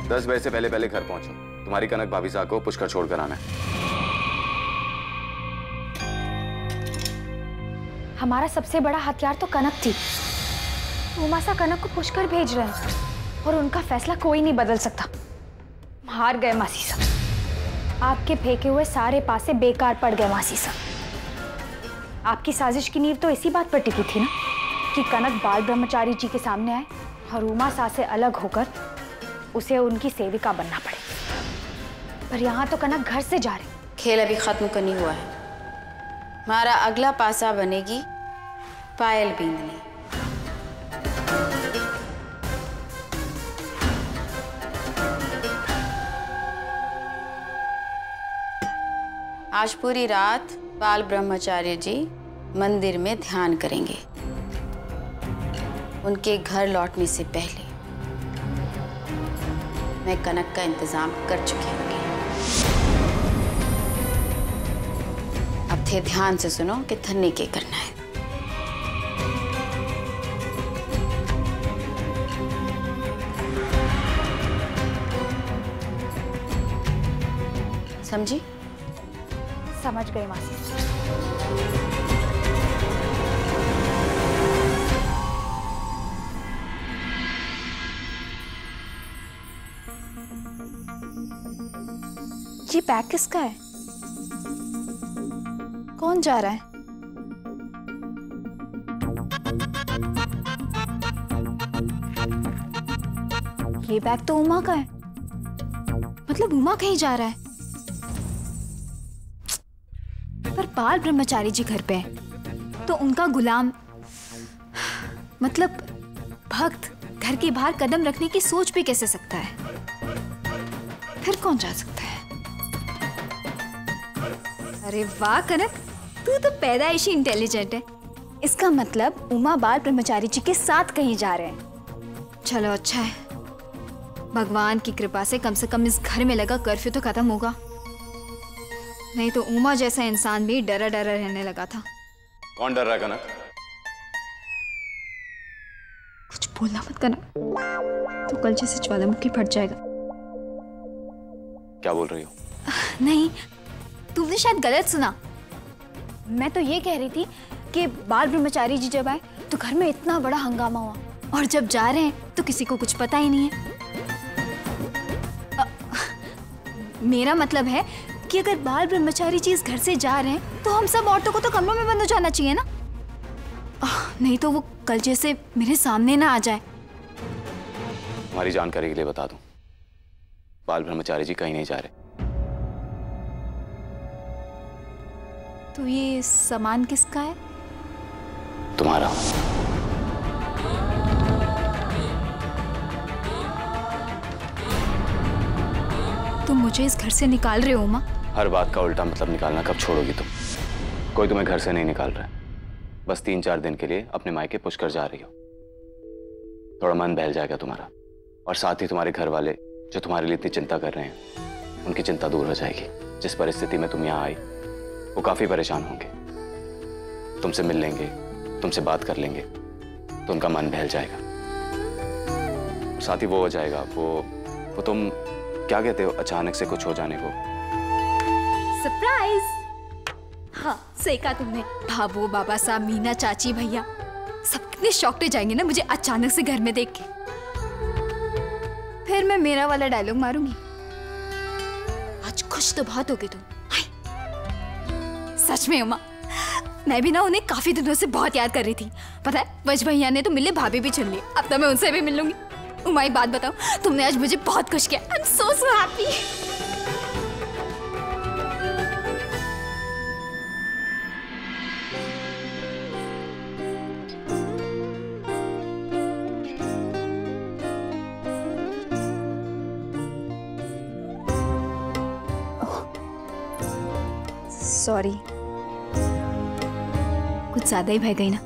10 बजे से पहले पहले घर पहुंचो। तुम्हारी कनक भाभी साहब को पुष्कर छोड़कर आना है। हमारा सबसे बड़ा हथियार तो कनक थी। उमासा कनक को पुष्कर भेज रहे हैं और उनका फैसला कोई नहीं बदल सकता। हार गए मासी साहब। आपके फेंके हुए सारे पासे बेकार पड़ गए मासी साहब। आपकी साजिश की नींव तो इसी बात पर टिकी थी ना कि कनक बाल ब्रह्मचारी जी के सामने आए और उमासा से अलग होकर उसे उनकी सेविका बनना पड़े। पर यहाँ तो कनक घर से जा रही। खेल अभी खत्म करनी हुआ है। हमारा अगला पासा बनेगी पायल बींदनी। आज पूरी रात बाल ब्रह्मचार्य जी मंदिर में ध्यान करेंगे। उनके घर लौटने से पहले मैं कनक का इंतजाम कर चुकी हूँ। अब थे ध्यान से सुनो कि धन्य क्या करना है। समझी? समझ गई मासी। ये बैग किसका है? कौन जा रहा है? ये बैग तो उमा का है। मतलब उमा कहीं जा रहा है। पर बाल ब्रह्मचारी जी घर पे हैं, तो उनका गुलाम मतलब भक्त घर के बाहर कदम रखने की सोच भी कैसे सकता है? फिर कौन जा सकता है? अरे वाह कनक, तू तो पैदाइशी इंटेलिजेंट है। इसका मतलब उमा बाल ब्रह्मचारी जी के साथ कहीं जा रहे हैं। चलो अच्छा है, भगवान की कृपा से कम इस घर में लगा कर्फ्यू तो खत्म होगा। नहीं तो उमा जैसा इंसान भी डरा डरा रहने लगा था। कौन डर रहा है कनक? कुछ बोलना मत कनक, तो कल जैसे ज्वालामुखी फट जाएगा। क्या बोल रही हो? नहीं, तुमने शायद गलत सुना। मैं तो ये कह रही थी कि बाल ब्रह्मचारी जी जब आए तो घर में इतना बड़ा हंगामा हुआ, और जब जा रहे हैं तो किसी को कुछ पता ही नहीं है। मेरा मतलब है कि अगर बाल ब्रह्मचारी जी इस घर से जा रहे हैं तो हम सब औरतों को तो कमरों में बंद हो जाना चाहिए ना। नहीं तो वो कल जैसे मेरे सामने ना आ जाए। हमारी जानकारी के लिए बता दूं, बाल ब्रह्मचारी जी कहीं नहीं जा रहे। तो ये सामान किसका है? तुम्हारा। तुम मुझे इस घर से निकाल रहे हो उमा? हर बात का उल्टा मतलब निकालना कब छोड़ोगी तुम? कोई तुम्हें घर से नहीं निकाल रहा है। बस 3-4 दिन के लिए अपने मायके पुष्कर जा रही हो। थोड़ा मन बहल जाएगा तुम्हारा, और साथ ही तुम्हारे घर वाले जो तुम्हारे लिए इतनी चिंता कर रहे हैं, उनकी चिंता दूर हो जाएगी। जिस परिस्थिति में तुम यहाँ आई, वो काफी परेशान होंगे। तुमसे मिल लेंगे, तुमसे बात कर लेंगे, तो उनका मन बहल जाएगा। साथ ही वो हो जाएगा, वो तुम क्या कहते हो, अचानक से कुछ हो जाने को। सरप्राइज। हाँ सही कहा तुमने। भाभो, बाबा साहब, मीना चाची, भैया सब कितने शॉक्ड हो जाएंगे ना मुझे अचानक से घर में देख के। फिर मैं मेरा वाला डायलॉग मारूंगी, आज खुश तो बहुत होगी तुम। सच में उमा, मैं भी ना उन्हें काफी दिनों से बहुत याद कर रही थी। पता है, वज भैया ने तो मिले भाभी भी चुन ली। अब तो मैं उनसे भी मिल लूंगी। उमा एक बात बताओ, तुमने आज मुझे बहुत खुश किया। I am so happy. Sorry, कुछ ज्यादा ही बह गई ना।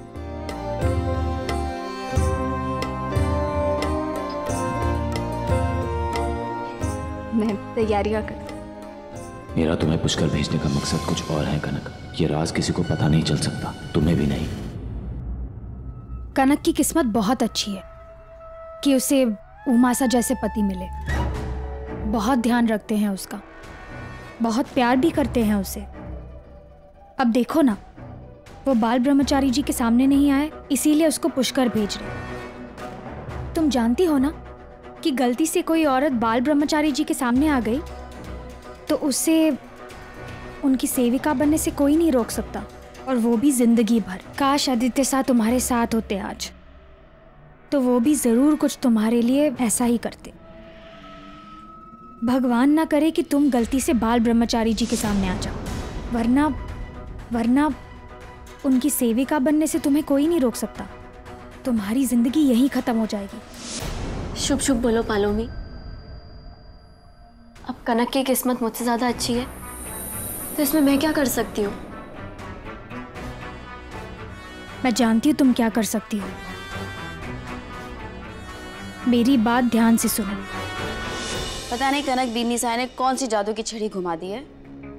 मैं तैयारियां कर। मेरा तुम्हें पुष्कर भेजने का मकसद कुछ और है कनक। ये राज किसी को पता नहीं चल सकता, तुम्हें भी नहीं। कनक की किस्मत बहुत अच्छी है कि उसे उमासा जैसे पति मिले। बहुत ध्यान रखते हैं उसका, बहुत प्यार भी करते हैं उसे। अब देखो ना, वो बाल ब्रह्मचारी जी के सामने नहीं आए, इसीलिए उसको पुष्कर भेज रहे। तुम जानती हो ना कि गलती से कोई औरत बाल ब्रह्मचारी जी के सामने आ गई तो उससे उनकी सेविका बनने से कोई नहीं रोक सकता, और वो भी जिंदगी भर। काश आदित्य सा तुम्हारे साथ होते आज, तो वो भी जरूर कुछ तुम्हारे लिए ऐसा ही करते। भगवान ना करे कि तुम गलती से बाल ब्रह्मचारी जी के सामने आ जाओ, वरना उनकी सेविका बनने से तुम्हें कोई नहीं रोक सकता। तुम्हारी जिंदगी यहीं खत्म हो जाएगी। शुभ शुभ बोलो पालोमी। अब कनक की किस्मत मुझसे ज्यादा अच्छी है तो इसमें मैं क्या कर सकती हूँ? मैं जानती हूँ तुम क्या कर सकती हो। मेरी बात ध्यान से सुनो। पता नहीं कनक दीनी साय ने कौन सी जादू की छड़ी घुमा दी है।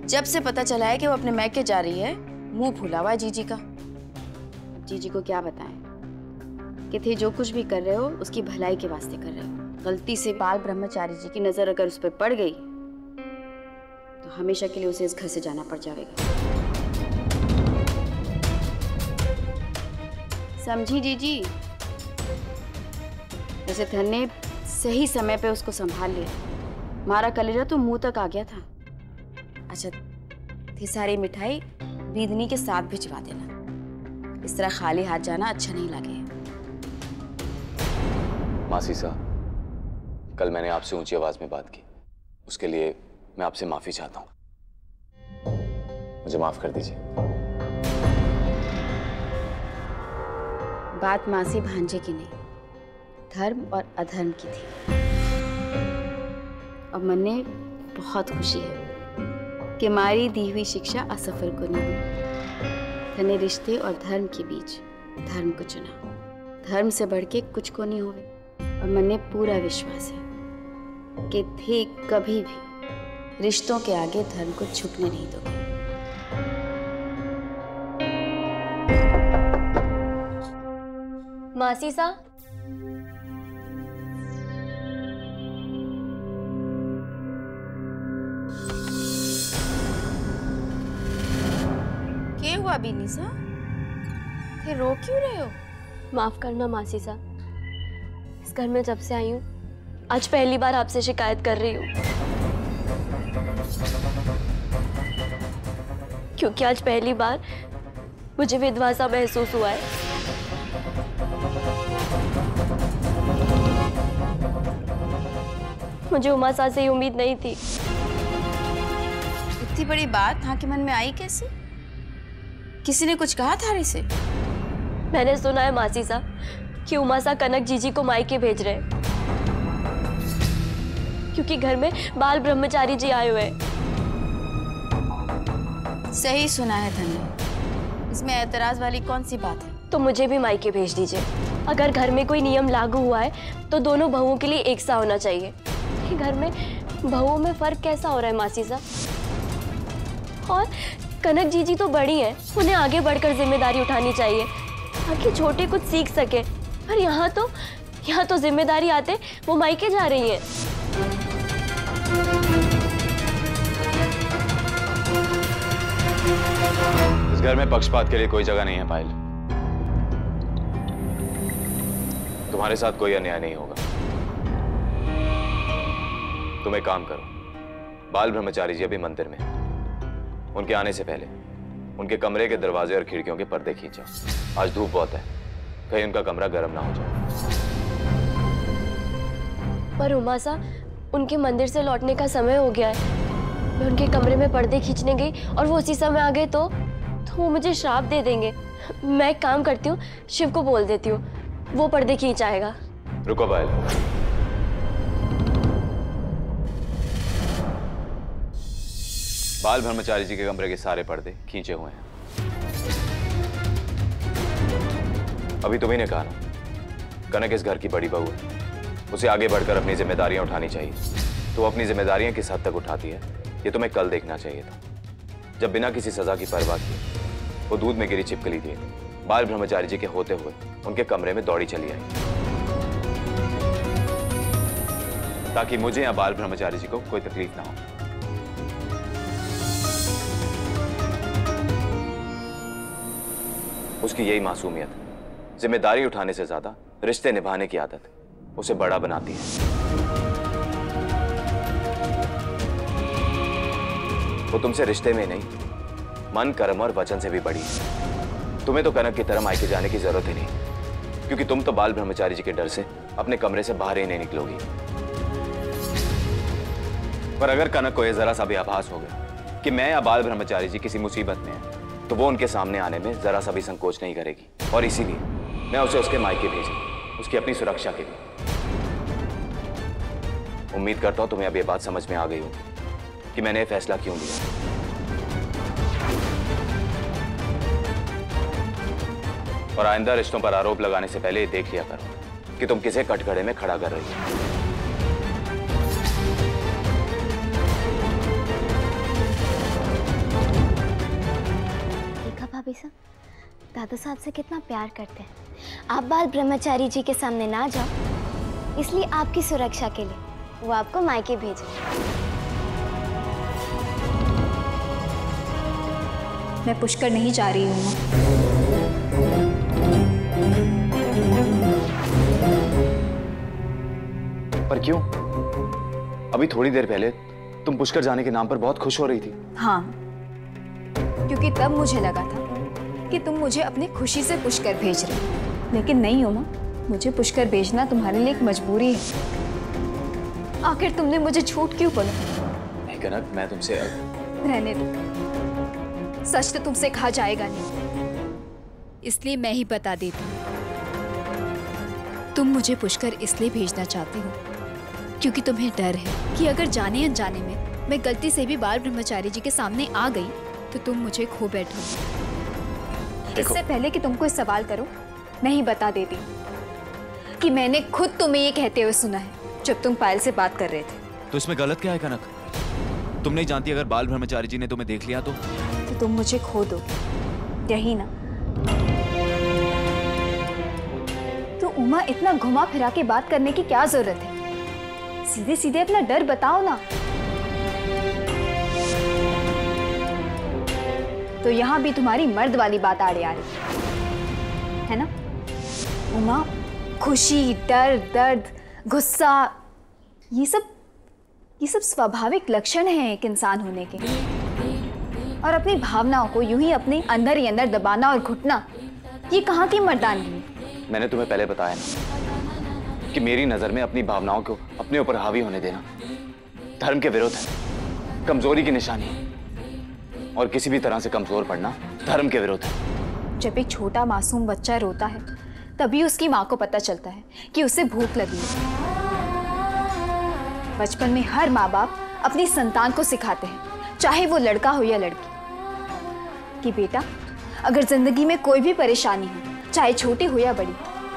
जब से पता चला है कि वो अपने मैके जा रही है, मुंह फूला हुआ है जीजी का। जीजी को क्या बताएं कि थे जो कुछ भी कर रहे हो उसकी भलाई के वास्ते कर रहे हो। गलती से बाल ब्रह्मचारी जी की नजर अगर उस पर पड़ गई तो हमेशा के लिए उसे इस घर से जाना पड़ जाएगा। समझी जीजी? वैसे धन ने सही समय पे उसको संभाल लिया। हमारा कलेजा तो मुंह तक आ गया था। अच्छा, थी सारी मिठाई बीदनी के साथ भिजवा देना। इस तरह खाली हाथ जाना अच्छा नहीं लगे। मासी साहब, कल मैंने आपसे ऊंची आवाज में बात की, उसके लिए मैं आपसे माफी चाहता हूं। मुझे माफ कर दीजिए। बात मासी भांजे की नहीं, धर्म और अधर्म की थी। और मन में बहुत खुशी है कि हमारी दी हुई शिक्षा असफल को नहीं हुई। धने रिश्ते और धर्म के बीच धर्म को चुना। धर्म से बढ़ के कुछ को नहीं हुए। और मन में पूरा विश्वास है कि थे कभी भी रिश्तों के आगे धर्म को झुकने नहीं दोगे। मासी सा, क्या हुआ बीनीसा? थे रो क्यों रहे हो? माफ करना मासी सा, इस घर में जब से आई हूँ आज पहली बार आपसे शिकायत कर रही हूँ, क्योंकि आज पहली बार मुझे विधवा सा महसूस हुआ है। मुझे उमा सा से उम्मीद नहीं थी। इतनी बड़ी बात हाँ के मन में आई कैसे? किसी ने कुछ कहा था इसे? मैंने सुना है मासी सा कि उमा सा कनक जीजी को मायके भेज रहे हैं, क्योंकि घर में बाल ब्रह्मचारी जी आए हुए हैं। सही सुना है धन्य। इसमें ऐतराज वाली कौन सी बात है? तो मुझे भी मायके भेज दीजिए। अगर घर में कोई नियम लागू हुआ है तो दोनों बहुओं के लिए एक सा होना चाहिए। कि घर में बहुओं में फर्क कैसा हो रहा है मासी सा? और कनक जीजी तो बड़ी हैं, उन्हें आगे बढ़कर जिम्मेदारी उठानी चाहिए ताकि छोटे कुछ सीख सके। पर यहाँ तो जिम्मेदारी आते वो मायके जा रही हैं। इस घर में पक्षपात के लिए कोई जगह नहीं है पायल। तुम्हारे साथ कोई अन्याय नहीं होगा। तुम एक काम करो, बाल ब्रह्मचारी जी अभी मंदिर में, उनके आने से पहले उनके कमरे के दरवाजे और खिड़कियों के पर्दे खींचो। आज धूप बहुत है, कहीं उनका कमरा गर्म ना हो जाए। पर उमा सा, उनके मंदिर से लौटने का समय हो गया है। मैं उनके कमरे में पर्दे खींचने गई और वो उसी समय आ गए तो वो मुझे श्राप दे देंगे। मैं एक काम करती हूँ, शिव को बोल देती हूँ, वो पर्दे खींच आएगा। रुको पायल, बाल ब्रह्मचारी जी के कमरे के सारे पर्दे खींचे हुए हैं। अभी तुम्ही ने कहा ना, कनक इस घर की बड़ी बहू है, उसे आगे बढ़कर अपनी जिम्मेदारियां उठानी चाहिए। तो अपनी जिम्मेदारियां किस हद तक उठाती है ये तुम्हें कल देखना चाहिए था, जब बिना किसी सजा की परवाह किए वो दूध में गिरी छिपकली दिए बाल ब्रह्मचारी जी के होते हुए उनके कमरे में दौड़ी चली आई। ताकि मुझे या बाल ब्रह्मचारी जी को कोई तकलीफ ना हो। उसकी यही मासूमियत है, जिम्मेदारी उठाने से ज्यादा रिश्ते निभाने की आदत उसे बड़ा बनाती है। वो तुमसे रिश्ते में नहीं, मन, कर्म और वचन से भी बड़ी है। तुम्हें तो कनक की तरह मायके जाने की जरूरत ही नहीं, क्योंकि तुम तो बाल ब्रह्मचारी जी के डर से अपने कमरे से बाहर ही नहीं निकलोगी। पर अगर कनक को यह जरा सा भी आभास हो गया कि मैं या बाल ब्रह्मचारी जी किसी मुसीबत में है, तो वो उनके सामने आने में जरा सा भी संकोच नहीं करेगी। और इसीलिए मैं उसे उसके मायके भेजूंगा, उसकी अपनी सुरक्षा के लिए। उम्मीद करता हूं तुम्हें अब ये बात समझ में आ गई होगी कि मैंने ये फैसला क्यों लिया। और आइंदा रिश्तों पर आरोप लगाने से पहले ये देख लिया करो कि तुम किसे कटघरे में खड़ा कर रही हो। देखा भाभी साहब, दादा साहब से कितना प्यार करते हैं। आप बाल ब्रह्मचारी जी के सामने ना जाओ, इसलिए आपकी सुरक्षा के लिए वो आपको मायके भेजे। मैं पुष्कर नहीं जा रही हूँ। पर क्यों? अभी थोड़ी देर पहले तुम पुष्कर जाने के नाम पर बहुत खुश हो रही थी। हाँ, क्योंकि तब मुझे लगा था कि तुम मुझे अपनी खुशी से पुष्कर भेज रहे हो, लेकिन नहीं उमा, मुझे पुष्कर भेजना तुम्हारे लिए एक मजबूरी है। आखिर तुमने मुझे झूठ क्यों बोला? नहीं कनक, मैं तुमसे रहने दो, सच तो तुमसे कहा जाएगा नहीं, इसलिए मैं ही बता देती हूँ। तुम मुझे पुष्कर इसलिए भेजना चाहती हो क्योंकि तुम्हें डर है कि अगर जाने अनजाने में मैं गलती से भी बाल ब्रह्मचारी जी के सामने आ गई तो तुम मुझे खो बैठोगी। इससे पहले कि तुम कोई सवाल करो, मैं ही बता देती हूँ कि मैंने खुद तुम्हें ये कहते हुए सुना है जब तुम पायल से बात कर रहे थे। तो इसमें गलत क्या है कनक? तुम नहीं जानती अगर बाल ब्रह्मचारी जी ने तुम्हें देख लिया तो तुम मुझे खो दोगे, यही ना? तो उमा, इतना घुमा फिरा के बात करने की क्या जरूरत है? सीधे सीधे अपना डर बताओ ना। तो यहाँ भी तुम्हारी मर्द वाली बात आड़े आ रही है ना? उमा, खुशी, डर, दर्द, गुस्सा, ये सब स्वाभाविक लक्षण हैं एक इंसान होने के। और अपनी भावनाओं को यूं ही अपने अंदर ही अंदर दबाना और घुटना, ये कहाँ की मर्दानगी है? मैंने तुम्हें पहले बताया ना कि मेरी नजर में अपनी भावनाओं को अपने ऊपर हावी होने देना धर्म के विरुद्ध है, कमजोरी की निशानी है। और किसी भी तरह से कमजोर पड़ना धर्म के विरुद्ध है। जब एक छोटा मासूम बच्चा रोता है तभी उसकी माँ को पता चलता है कि उसे भूख लगी है। बचपन में हर माँ बाप अपनी संतान को सिखाते हैं, चाहे वो लड़का हो या लड़की, कि बेटा अगर जिंदगी में कोई भी परेशानी हो, चाहे छोटी हो या बड़ी,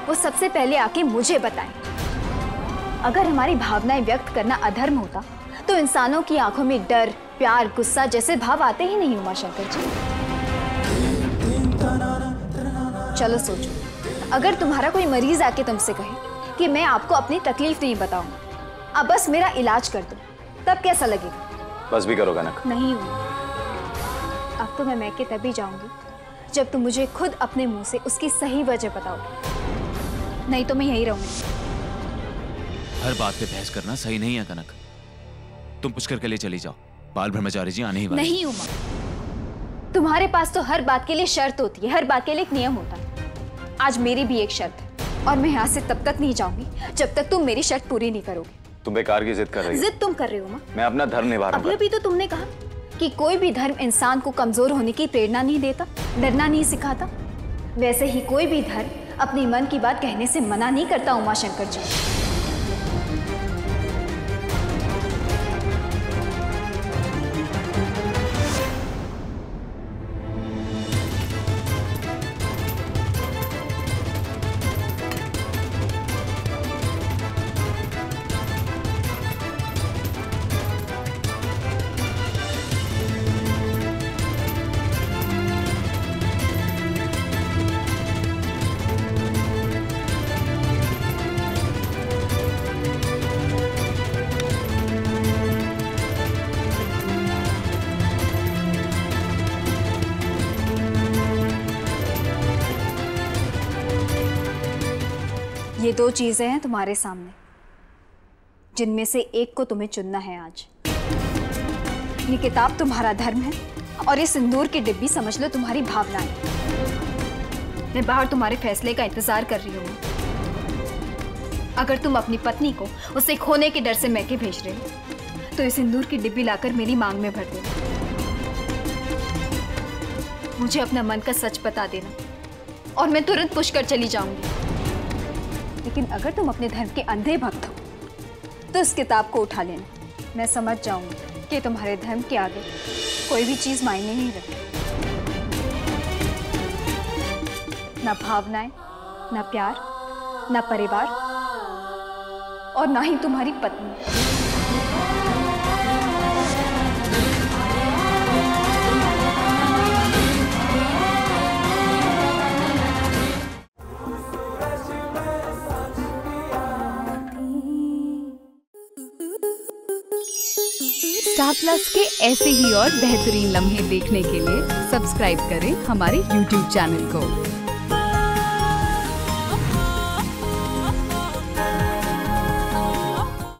वो सबसे पहले आके मुझे बताएं। अगर हमारी भावनाएं व्यक्त करना अधर्म होता तो इंसानों की आंखों में डर, प्यार, गुस्सा जैसे भाव आते ही नहीं। उमाशंकर जी, चलो सोचो, अगर तुम्हारा कोई मरीज आके तुमसे कहे कि मैं आपको अपनी तकलीफ नहीं बताऊंगा, अब बस मेरा इलाज कर दो, तब कैसा लगेगा? बस भी करो कनक। नहीं हुआ। अब तो मैं मैके तभी जाऊंगी जब तुम मुझे खुद अपने मुंह से उसकी सही वजह बताओगे, नहीं तो मैं यहीं रहूंगी। हर बात पे बहस करना सही नहीं है कनक। तुम पुष्कर के लिए चली जाओ, बाल ब्रह्मचारी जी आने ही वाले। नहीं उमा, तुम्हारे पास तो हर बात के लिए शर्त होती है, हर बात के लिए एक नियम होता है। आज मेरी भी एक शर्त है और मैं यहाँ से तब तक नहीं जाऊंगी जब तक तुम मेरी शर्त पूरी नहीं करोगे। तुम बेकार की जिद कर रही हो। जिद तुम कर रहे हो उमा। मैं अपना धर्म निभा रहा हूं। अभी तो तुमने कहा कि कोई भी धर्म इंसान को कमजोर होने की प्रेरणा नहीं देता, डरना नहीं सिखाता। वैसे ही कोई भी धर्म अपने मन की बात कहने से मना नहीं करता। उमाशंकर जी, ये 2 चीजें हैं तुम्हारे सामने, जिनमें से एक को तुम्हें चुनना है आज। ये किताब तुम्हारा धर्म है और ये सिंदूर की डिब्बी समझ लो तुम्हारी भावनाएं। मैं बाहर तुम्हारे फैसले का इंतजार कर रही हूँ। अगर तुम अपनी पत्नी को उसे खोने के डर से मैके भेज रहे हो तो ये सिंदूर की डिब्बी लाकर मेरी मांग में भर देना। मुझे अपना मन का सच बता देना और मैं तुरंत पुष्कर चली जाऊंगी। लेकिन अगर तुम अपने धर्म के अंधे भक्त हो तो इस किताब को उठा लेना। मैं समझ जाऊंगी कि तुम्हारे धर्म के आगे कोई भी चीज मायने नहीं रखती। ना भावनाएं, ना प्यार, ना परिवार और ना ही तुम्हारी पत्नी। स्टार प्लस के ऐसे ही और बेहतरीन लम्हे देखने के लिए सब्सक्राइब करें हमारे YouTube चैनल को।